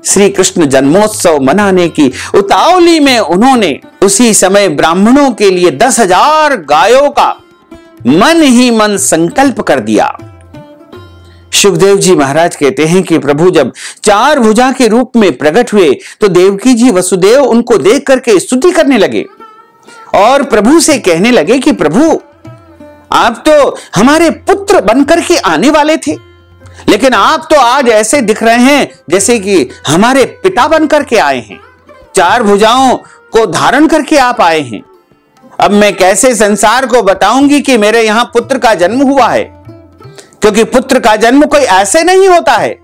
श्री कृष्ण जन्मोत्सव मनाने की उतावली में उन्होंने उसी समय ब्राह्मणों के लिए 10,000 गायों का मन ही मन संकल्प कर दिया। सुखदेव जी महाराज कहते हैं कि प्रभु जब 4 भुजा के रूप में प्रकट हुए तो देवकी जी वसुदेव उनको देख करके स्तुति करने लगे और प्रभु से कहने लगे कि प्रभु, आप तो हमारे पुत्र बनकर के आने वाले थे, लेकिन आप तो आज ऐसे दिख रहे हैं जैसे कि हमारे पिता बनकर के आए हैं। 4 भुजाओं को धारण करके आप आए हैं। अब मैं कैसे संसार को बताऊंगी कि मेरे यहां पुत्र का जन्म हुआ है, क्योंकि पुत्र का जन्म कोई ऐसे नहीं होता है।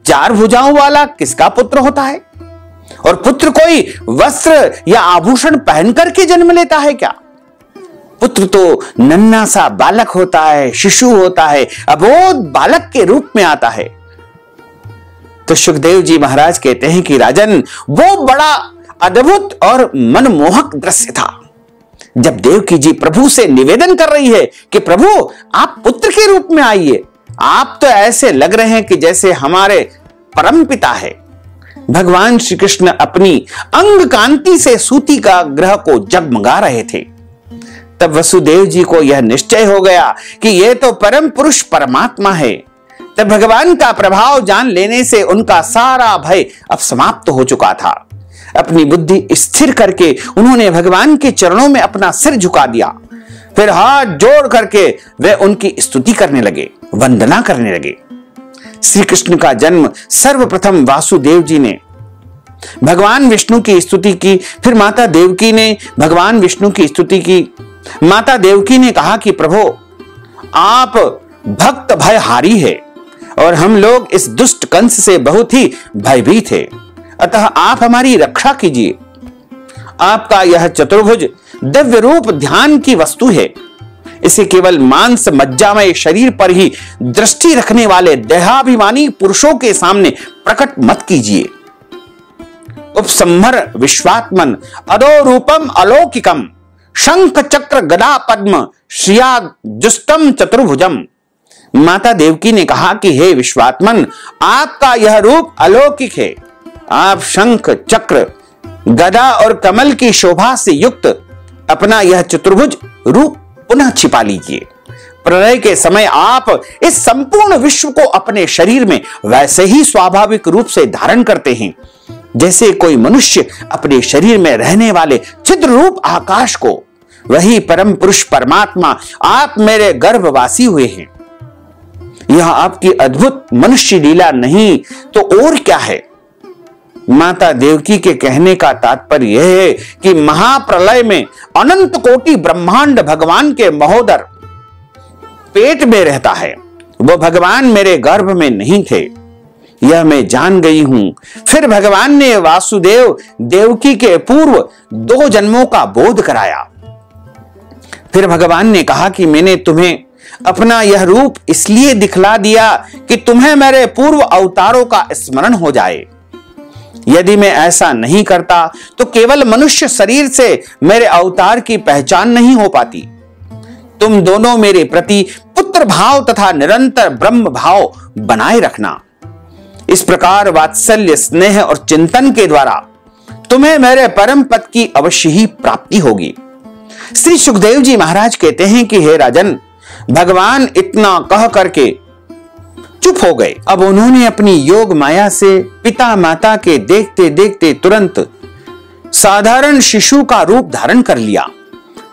4 भुजाओं वाला किसका पुत्र होता है? और पुत्र कोई वस्त्र या आभूषण पहन करके जन्म लेता है क्या? पुत्र तो नन्हा सा बालक होता है, शिशु होता है, अबोध बालक के रूप में आता है। तो सुखदेव जी महाराज कहते हैं कि राजन, वो बड़ा अद्भुत और मनमोहक दृश्य था जब देवकी जी प्रभु से निवेदन कर रही है कि प्रभु, आप पुत्र के रूप में आइए। आप तो ऐसे लग रहे हैं कि जैसे हमारे परमपिता है। भगवान श्री कृष्ण अपनी अंग कांति से सूती का ग्रह को जगमगा रहे थे। तब वसुदेव जी को यह निश्चय हो गया कि यह तो परम पुरुष परमात्मा है। तब भगवान का प्रभाव जान लेने से उनका सारा भय अब समाप्त हो चुका था। अपनी बुद्धि स्थिर करके उन्होंने भगवान के चरणों में अपना सिर झुका दिया। फिर हाथ जोड़ करके वे उनकी स्तुति करने लगे, वंदना करने लगे। श्री कृष्ण का जन्म सर्वप्रथम वासुदेव जी ने भगवान विष्णु की स्तुति की। फिर माता देवकी ने भगवान विष्णु की स्तुति की। माता देवकी ने कहा कि प्रभु, आप भक्त भयहारी है और हम लोग इस दुष्ट कंस से बहुत ही भयभीत है, अतः आप हमारी रक्षा कीजिए। आपका यह चतुर्भुज दिव्य रूप ध्यान की वस्तु है। इसे केवल मांस मज्जामय शरीर पर ही दृष्टि रखने वाले देहाभिमानी पुरुषों के सामने प्रकट मत कीजिए। उपसंहर विश्वात्मन अदो रूपम अलौकिकम शंख चक्र गदा पद्म श्रिया जुष्टम चतुर्भुजम। माता देवकी ने कहा कि हे विश्वात्मन, आपका यह रूप अलौकिक है। आप शंख चक्र गदा और कमल की शोभा से युक्त अपना यह चतुर्भुज रूप पुनः छिपा लीजिए। प्रलय के समय आप इस संपूर्ण विश्व को अपने शरीर में वैसे ही स्वाभाविक रूप से धारण करते हैं जैसे कोई मनुष्य अपने शरीर में रहने वाले छिद्र रूप आकाश को। वही परम पुरुष परमात्मा आप मेरे गर्भवासी हुए हैं। यह आपकी अद्भुत मनुष्य लीला नहीं तो और क्या है। माता देवकी के कहने का तात्पर्य यह है कि महाप्रलय में अनंत कोटि ब्रह्मांड भगवान के महोदर पेट में रहता है। वो भगवान मेरे गर्भ में नहीं थे, यह मैं जान गई हूं। फिर भगवान ने वासुदेव देवकी के पूर्व 2 जन्मों का बोध कराया। फिर भगवान ने कहा कि मैंने तुम्हें अपना यह रूप इसलिए दिखला दिया कि तुम्हें मेरे पूर्व अवतारों का स्मरण हो जाए। यदि मैं ऐसा नहीं करता तो केवल मनुष्य शरीर से मेरे अवतार की पहचान नहीं हो पाती। तुम दोनों मेरे प्रति पुत्र भाव तथा निरंतर ब्रह्म भाव बनाए रखना। इस प्रकार वात्सल्य, स्नेह और चिंतन के द्वारा तुम्हें मेरे परम पद की अवश्य ही प्राप्ति होगी। श्री सुखदेव जी महाराज कहते हैं कि हे राजन, भगवान इतना कह करके चुप हो गए। अब उन्होंने अपनी योग माया से पिता माता के देखते देखते तुरंत साधारण शिशु का रूप धारण कर लिया।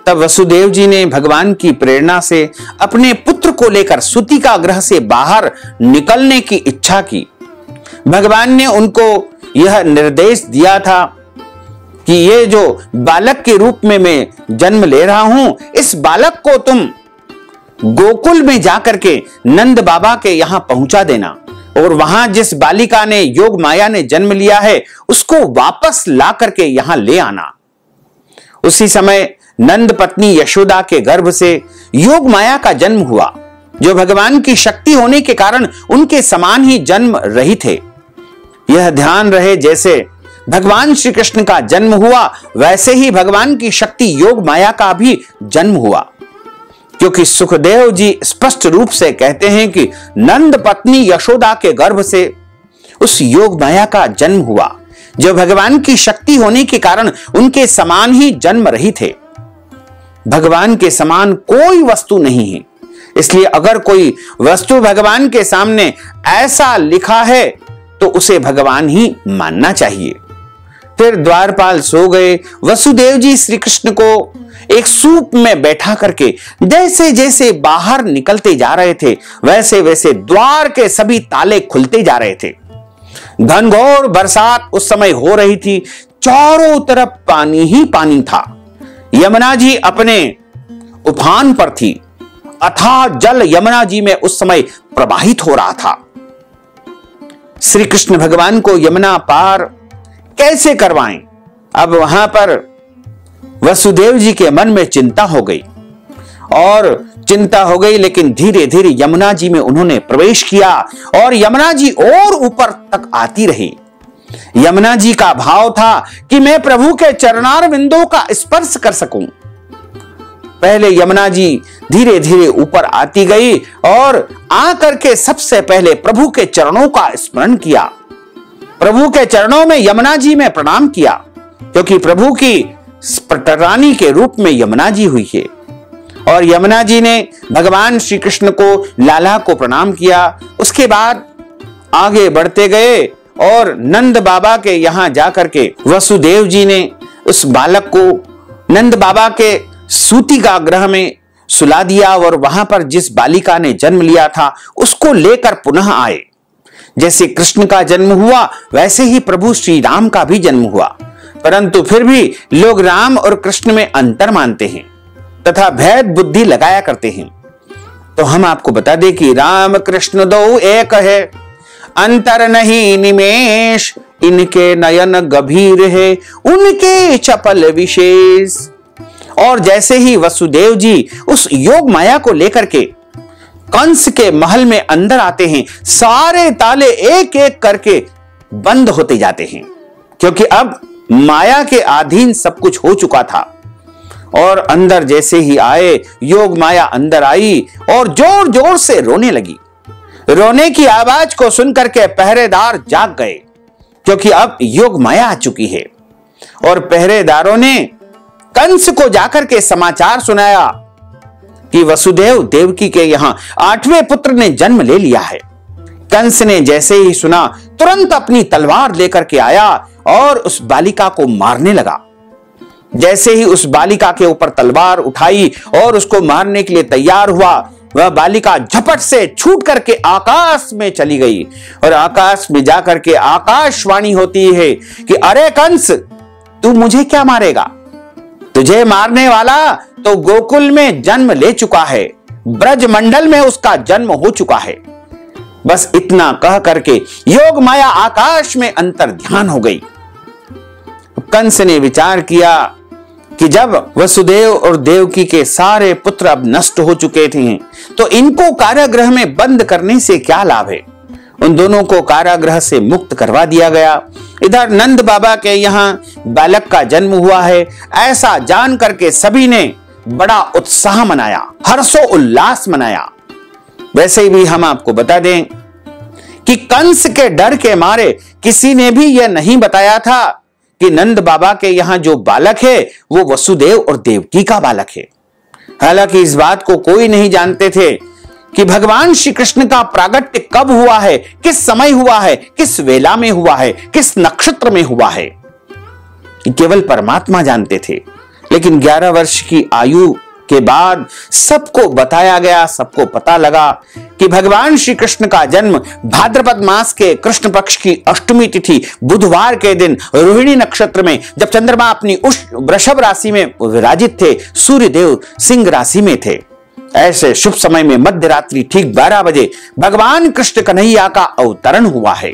तब वसुदेव जी ने भगवान की प्रेरणा से अपने पुत्र को लेकर सूतिका ग्रह से बाहर निकलने की इच्छा की। भगवान ने उनको यह निर्देश दिया था कि ये जो बालक के रूप में मैं जन्म ले रहा हूं, इस बालक को तुम गोकुल में जाकर के नंद बाबा के यहां पहुंचा देना और वहां जिस बालिका ने योग माया ने जन्म लिया है उसको वापस ला करके यहां ले आना। उसी समय नंद पत्नी यशोदा के गर्भ से योग माया का जन्म हुआ, जो भगवान की शक्ति होने के कारण उनके समान ही जन्म रही थे। यह ध्यान रहे, जैसे भगवान श्री कृष्ण का जन्म हुआ वैसे ही भगवान की शक्ति योग माया का भी जन्म हुआ, क्योंकि सुखदेव जी स्पष्ट रूप से कहते हैं कि नंद पत्नी यशोदा के गर्भ से उस योग माया का जन्म हुआ, जो भगवान की शक्ति होने के कारण उनके समान ही जन्म रही थे। भगवान के समान कोई वस्तु नहीं है, इसलिए अगर कोई वस्तु भगवान के सामने ऐसा लिखा है तो उसे भगवान ही मानना चाहिए। फिर द्वारपाल सो गए। वसुदेव जी श्री कृष्ण को एक सूप में बैठा करके जैसे जैसे बाहर निकलते जा रहे थे वैसे वैसे द्वार के सभी ताले खुलते जा रहे थे। घनघोर बरसात उस समय हो रही थी, चारों तरफ पानी ही पानी था। यमुना जी अपने उफान पर थी, अथाह जल यमुना जी में उस समय प्रवाहित हो रहा था। श्री कृष्ण भगवान को यमुना पार कैसे करवाएं? अब वहां पर वसुदेव जी के मन में चिंता हो गई और चिंता हो गई, लेकिन धीरे धीरे यमुना जी में उन्होंने प्रवेश किया और यमुना जी और ऊपर तक आती रही। यमुना जी का भाव था कि मैं प्रभु के चरणार बिंदुओं का स्पर्श कर सकूं। पहले यमुना जी धीरे धीरे ऊपर आती गई और आकर के सबसे पहले प्रभु के चरणों का स्मरण किया। प्रभु के चरणों में यमुना जी में प्रणाम किया, क्योंकि प्रभु की रानी के रूप में यमुना जी हुई है। और यमुना जी ने भगवान श्री कृष्ण को, लाला को प्रणाम किया। उसके बाद आगे बढ़ते गए और नंद बाबा के यहां जाकर के वसुदेव जी ने उस बालक को नंद बाबा के सूतिका ग्रह में सुला दिया और वहां पर जिस बालिका ने जन्म लिया था उसको लेकर पुनः आए। जैसे कृष्ण का जन्म हुआ वैसे ही प्रभु श्री राम का भी जन्म हुआ, परंतु फिर भी लोग राम और कृष्ण में अंतर मानते हैं तथा भेद बुद्धि लगाया करते हैं। तो हम आपको बता दें कि राम कृष्ण दो एक है, अंतर नहीं निमेष, इनके नयन गंभीर है, उनके चपल विशेष। और जैसे ही वसुदेव जी उस योग माया को लेकर के कंस के महल में अंदर आते हैं, सारे ताले एक एक करके बंद होते जाते हैं, क्योंकि अब माया के अधीन सब कुछ हो चुका था। और अंदर जैसे ही आए, योग माया अंदर आई और जोर जोर से रोने लगी। रोने की आवाज को सुनकर के पहरेदार जाग गए, क्योंकि अब योग माया आ चुकी है। और पहरेदारों ने कंस को जाकर के समाचार सुनाया कि वसुदेव देवकी के यहां 8वें पुत्र ने जन्म ले लिया है। कंस ने जैसे ही सुना तुरंत अपनी तलवार लेकर के आया और उस बालिका को मारने लगा। जैसे ही उस बालिका के ऊपर तलवार उठाई और उसको मारने के लिए तैयार हुआ, वह बालिका झपट से छूट करके आकाश में चली गई और आकाश में जाकर के आकाशवाणी होती है कि अरे कंस, तू मुझे क्या मारेगा? तुझे मारने वाला तो गोकुल में जन्म ले चुका है, ब्रज मंडल में उसका जन्म हो चुका है। बस इतना कह करके योग माया आकाश में अंतर ध्यान हो गई। कंस ने विचार किया कि जब वसुदेव और देवकी के सारे पुत्र अब नष्ट हो चुके थे तो इनको कारागृह में बंद करने से क्या लाभ है। उन दोनों को कारागृह से मुक्त करवा दिया गया। इधर नंद बाबा के यहाँ बालक का जन्म हुआ है, ऐसा जान करके सभी ने बड़ा उत्साह मनाया, हर्षो उल्लास मनाया। वैसे भी हम आपको बता दें कि कंस के डर के मारे किसी ने भी यह नहीं बताया था कि नंद बाबा के यहां जो बालक है वो वसुदेव और देवकी का बालक है। हालांकि इस बात को कोई नहीं जानते थे कि भगवान श्री कृष्ण का प्रागट्य कब हुआ है, किस समय हुआ है, किस वेला में हुआ है, किस नक्षत्र में हुआ है, केवल परमात्मा जानते थे। लेकिन 11 वर्ष की आयु के बाद सबको बताया गया, सबको पता लगा कि भगवान श्री कृष्ण का जन्म भाद्रपद मास के कृष्ण पक्ष की अष्टमी तिथि बुधवार के दिन रोहिणी नक्षत्र में, जब चंद्रमा अपनी वृषभ राशि में विराजित थे, सूर्यदेव सिंह राशि में थे। ऐसे शुभ समय में मध्य रात्रि ठीक 12 बजे भगवान कृष्ण कन्हैया का अवतरण हुआ है।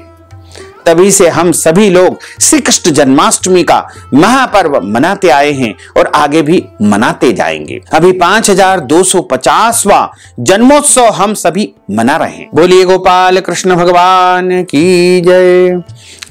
तभी से हम सभी लोग श्री कृष्ण जन्माष्टमी का महापर्व मनाते आए हैं और आगे भी मनाते जाएंगे। अभी 5250वां जन्मोत्सव हम सभी मना रहे हैं। बोलिए गोपाल कृष्ण भगवान की जय।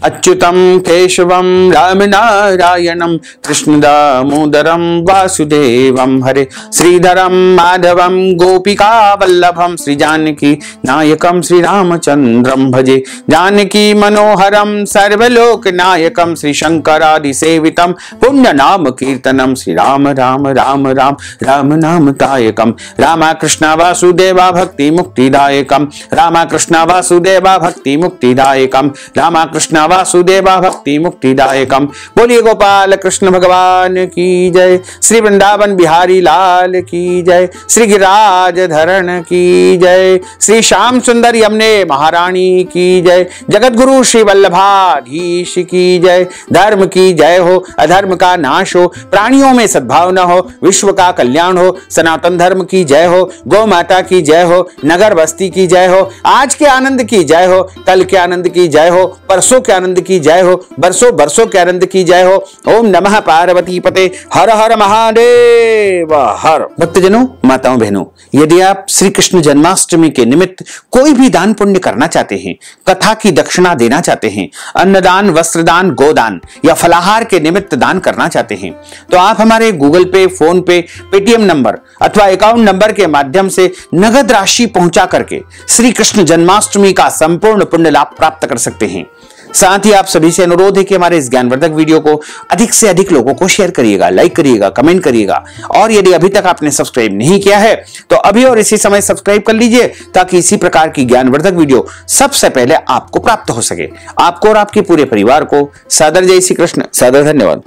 अच्युतम केशवम राम नारायणम कृष्ण दामोदरम वासुदेवम हरे श्रीधरम माधवम गोपिका वल्लभम श्री जानकी नायकम श्री रामचंद्रम भजे जानकी मनोहरम सर्वलोक नायकम श्री शंकरादि सेवितम पुण्य नाम कीर्तनम श्री राम राम राम राम राम नाम दायकम रामा कृष्ण वासुदेवा भक्ति मुक्तिदायकम रामा कृष्ण वासुदेवा भक्ति मुक्तिदायकम रामा कृष्ण वासुदेवा भक्ति मुक्तिदायकम। बोलिए गोपाल कृष्ण भगवान की जय। श्री वृंदावन बिहारी लाल की जय। श्री गिरिराज धरण की जय। श्री श्याम सुंदर यमुने महारानी की जय। जगत गुरु श्री वल्लभाधीश की जय। धर्म की जय हो, अधर्म का नाश हो, प्राणियों में सद्भावना हो, विश्व का कल्याण हो, सनातन धर्म की जय हो, गौ माता की जय हो, नगर बस्ती की जय हो, आज के आनंद की जय हो, कल के आनंद की जय हो, परसों के आनंद की जय हो, बरसों बरसों के आनंद की जय हो। ओम नमः पार्वती पते हर हर महादेव हर। भक्तजनों, माताओं बहनों, यदि आप श्री कृष्ण जन्माष्टमी के निमित्त कोई भी दान पुण्य करना चाहते हैं, कथा की दक्षिणा देना चाहते हैं, अन्नदान, वस्त्रदान, गोदान या फलाहार के निमित्त दान करना चाहते हैं, तो आप हमारे गूगल पे, फोन पे, पेटीएम नंबर अथवा अकाउंट नंबर के माध्यम से नगद राशि पहुंचा करके श्री कृष्ण जन्माष्टमी का संपूर्ण पुण्य लाभ प्राप्त कर सकते हैं। साथ ही आप सभी से अनुरोध है कि हमारे इस ज्ञानवर्धक वीडियो को अधिक से अधिक लोगों को शेयर करिएगा, लाइक करिएगा, कमेंट करिएगा, और यदि अभी तक आपने सब्सक्राइब नहीं किया है तो अभी और इसी समय सब्सक्राइब कर लीजिए, ताकि इसी प्रकार की ज्ञानवर्धक वीडियो सबसे पहले आपको प्राप्त हो सके। आपको और आपके पूरे परिवार को सादर जय श्री कृष्ण, सादर धन्यवाद।